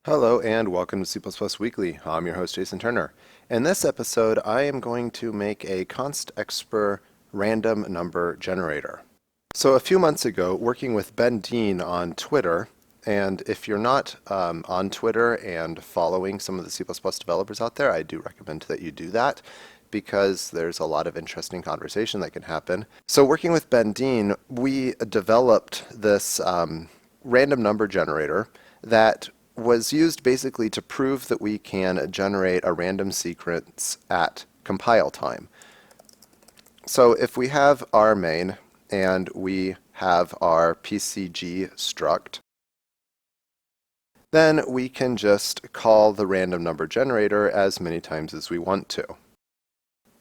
Hello and welcome to C++ Weekly. I'm your host Jason Turner. In this episode, I am going to make a constexpr random number generator. So a few months ago, working with Ben Dean on Twitter, and if you're not on Twitter and following some of the C++ developers out there, I do recommend that you do that because there's a lot of interesting conversation that can happen. So working with Ben Dean, we developed this random number generator that was used basically to prove that we can generate a random sequence at compile time. So if we have our main and we have our PCG struct, then we can just call the random number generator as many times as we want to.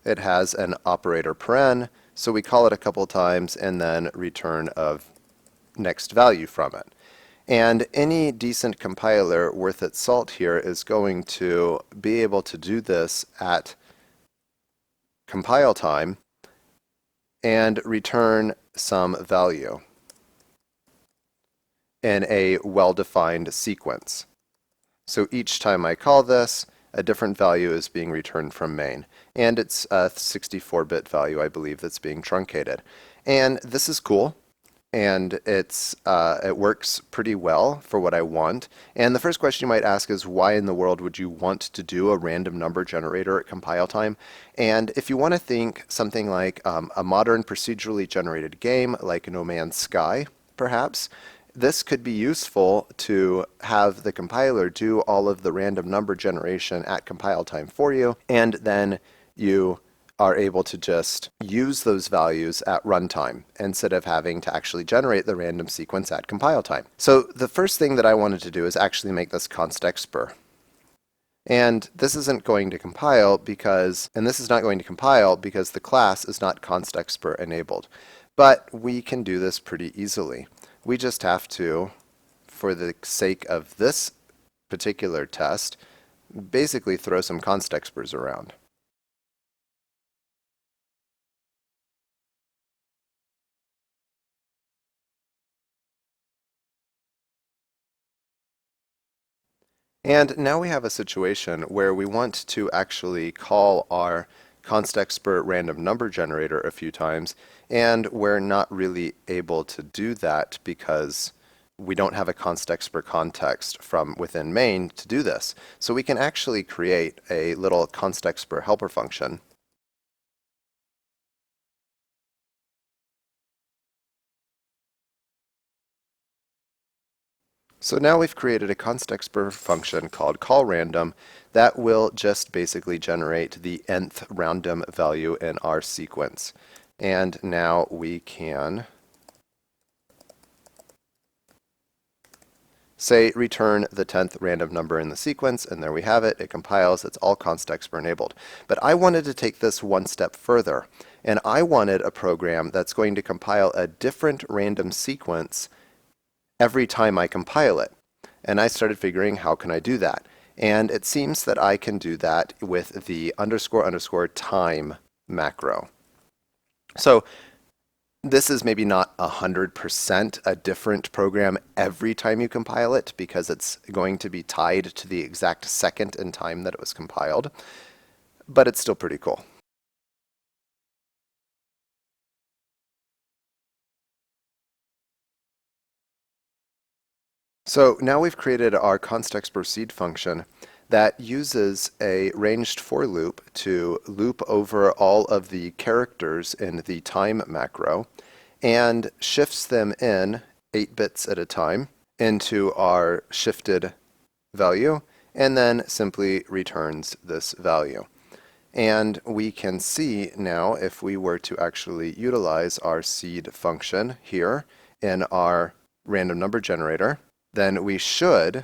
It has an operator paren, so we call it a couple times and then return of next value from it. And any decent compiler worth its salt here is going to be able to do this at compile time and return some value in a well-defined sequence. So each time I call this, a different value is being returned from main. And it's a 64-bit value, I believe, that's being truncated. And this is cool. And it works pretty well for what I want. And the first question you might ask is, why in the world would you want to do a random number generator at compile time? And if you want to think something like a modern procedurally generated game like No Man's Sky, perhaps, this could be useful to have the compiler do all of the random number generation at compile time for you, and then you are able to just use those values at runtime instead of having to actually generate the random sequence at compile time. So the first thing that I wanted to do is actually make this constexpr. And this isn't going to compile because, and this is not going to compile because the class is not constexpr enabled. But we can do this pretty easily. We just have to, for the sake of this particular test, basically throw some constexprs around. And now we have a situation where we want to actually call our constexpr random number generator a few times, and we're not really able to do that because we don't have a constexpr context from within main to do this. So we can actually create a little constexpr helper function. So now we've created a constexpr function called callRandom that will just basically generate the nth random value in our sequence. And now we can say return the 10th random number in the sequence, and there we have it. It compiles. It's all constexpr enabled. But I wanted to take this one step further, and I wanted a program that's going to compile a different random sequence every time I compile it. And I started figuring, how can I do that? And it seems that I can do that with the __time macro. So this is maybe not 100% a different program every time you compile it because it's going to be tied to the exact second in time that it was compiled, but it's still pretty cool. So now we've created our constexpr seed function that uses a ranged for loop to loop over all of the characters in the time macro and shifts them in 8 bits at a time into our shifted value, and then simply returns this value. And we can see now, if we were to actually utilize our seed function here in our random number generator, then we should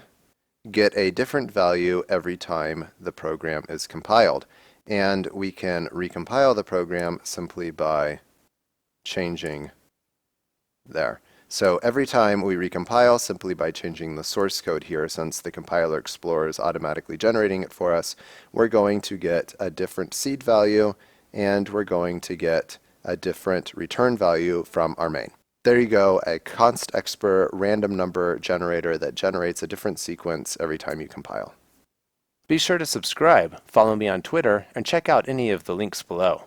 get a different value every time the program is compiled. And we can recompile the program simply by changing there. So every time we recompile, simply by changing the source code here, since the compiler explorer is automatically generating it for us, we're going to get a different seed value, and we're going to get a different return value from our main. There you go, a constexpr random number generator that generates a different sequence every time you compile. Be sure to subscribe, follow me on Twitter, and check out any of the links below.